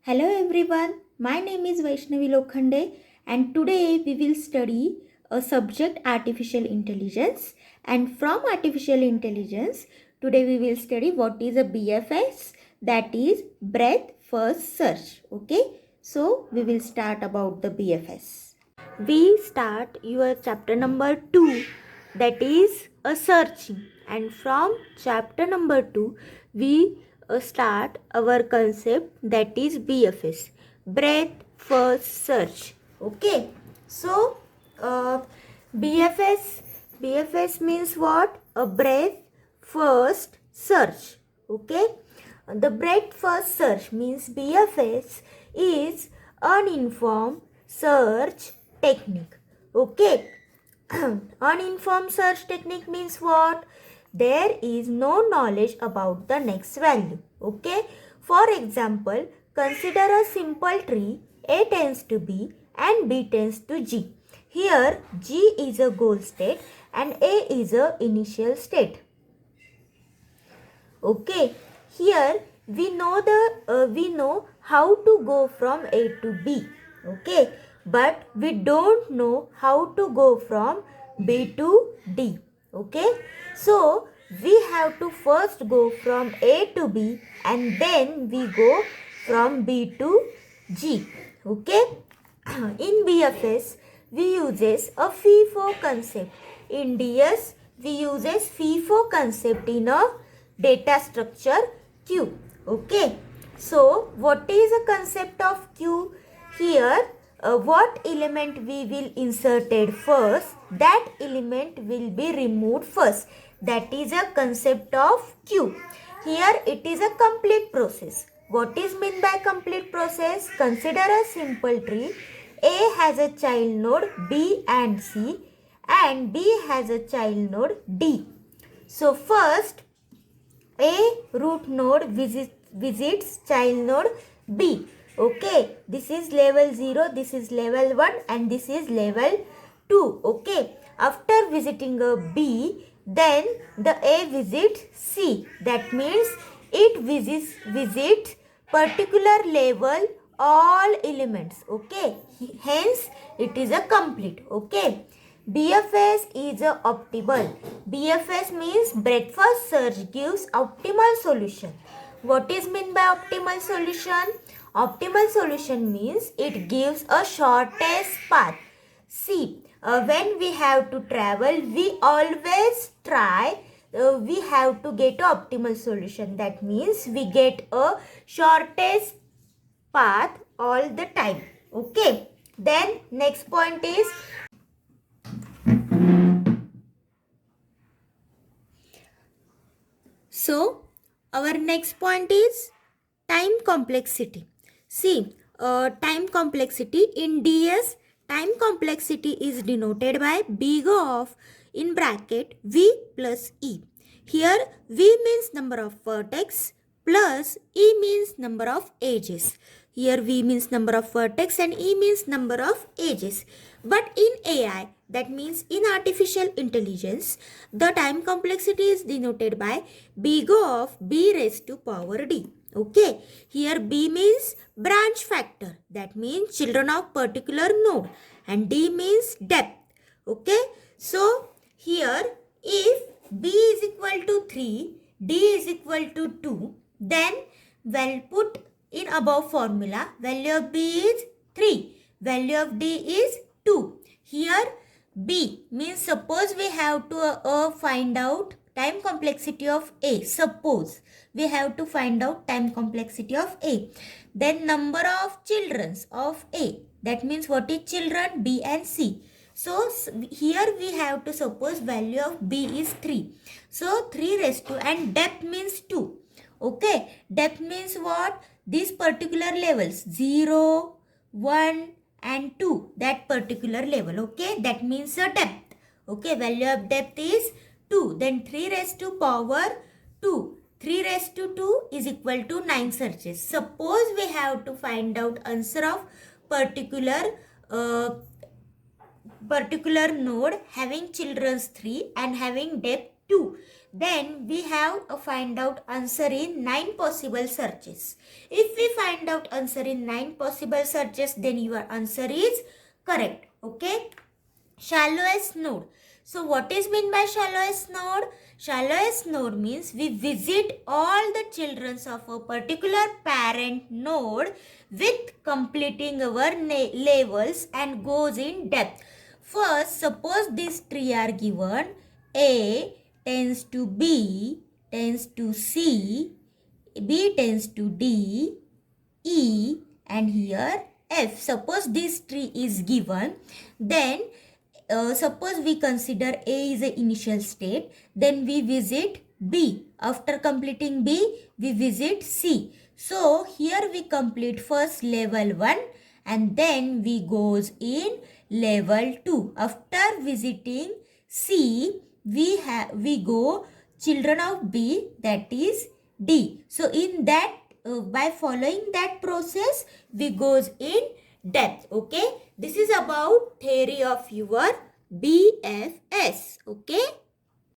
Hello everyone, my name is Vaishnavi Lokhande and today we will study a subject artificial intelligence, and from artificial intelligence today we will study what is a BFS, that is breadth first search. Okay, so we will start about the BFS. We start your chapter number 2, that is a searching, and from chapter number 2 we start our concept, that is BFS, breadth first search. Okay, so uh, BFS BFS means what? A breadth first search. Okay, the breadth first search means BFS is uninformed search technique. Okay, uninformed search technique means what? There is no knowledge about the next value. Okay, for example, consider a simple tree. A tends to B and B tends to G. Here G is a goal state and A is a initial state. Okay, here we know how to go from A to B. Okay, but we don't know how to go from B to D. Okay, so we have to first go from A to B and then we go from B to G. Okay, in BFS we uses a FIFO concept. In DS we uses FIFO concept in a data structure Q. Okay, so what is a concept of Q? Here what element we will inserted first, that element will be removed first. That is a concept of Q. Here it is a complete process. What is meant by complete process? Consider a simple tree. A has a child node B and C and B has a child node D. So first A root node visits child node B. Okay, this is level 0, this is level 1 and this is level 2. Okay, after visiting a B, then the A visits C. That means it visits particular level all elements. Okay, hence it is a complete. Okay, BFS is a optimal. BFS means breadth first search gives optimal solution. What is meant by optimal solution? Optimal solution means it gives a shortest path. See, when we have to travel, we always try, we have to get a optimal solution. That means we get a shortest path all the time. Okay. Then next point is, so our next point is time complexity. See, time complexity in DS, time complexity is denoted by big of in bracket V plus E. Here V means number of vertex plus E means number of edges. Here V means number of vertex and E means number of edges. But in AI, that means in artificial intelligence, the time complexity is denoted by big of B raised to power D. Okay, here B means branch factor, that means children of particular node, and D means depth. Okay, so here if B is equal to 3, D is equal to 2, then we'll put in above formula, value of B is 3, value of D is 2. Here B means suppose we have to find out time complexity of A. Suppose we have to find out time complexity of A. Then number of children of A. That means what is children? B and C. So here we have to suppose value of B is 3. So 3 raised to, and depth means 2. Okay. Depth means what? These particular levels 0, 1 and 2. That particular level. Okay. That means a depth. Okay. Value of depth is 2. Then 3 raised to power 2. 3 raised to 2 is equal to 9 searches. Suppose we have to find out answer of particular node having children's 3 and having depth 2. Then we have a find out answer in 9 possible searches. If we find out answer in 9 possible searches, then your answer is correct. Okay. Shallowest node. So what is meant by shallowest node? Shallowest node means we visit all the children of a particular parent node with completing our levels and goes in depth. First, suppose these three are given. A tends to B, tends to C, B tends to D, E, and here F. Suppose this tree is given, then suppose we consider A is the initial state, then we visit B. After completing B, we visit C. So here we complete first level 1 and then we goes in level 2. After visiting C, we go children of B, that is D. So in that by following that process, we goes in depth. Okay, this is about theory of your BFS. Okay.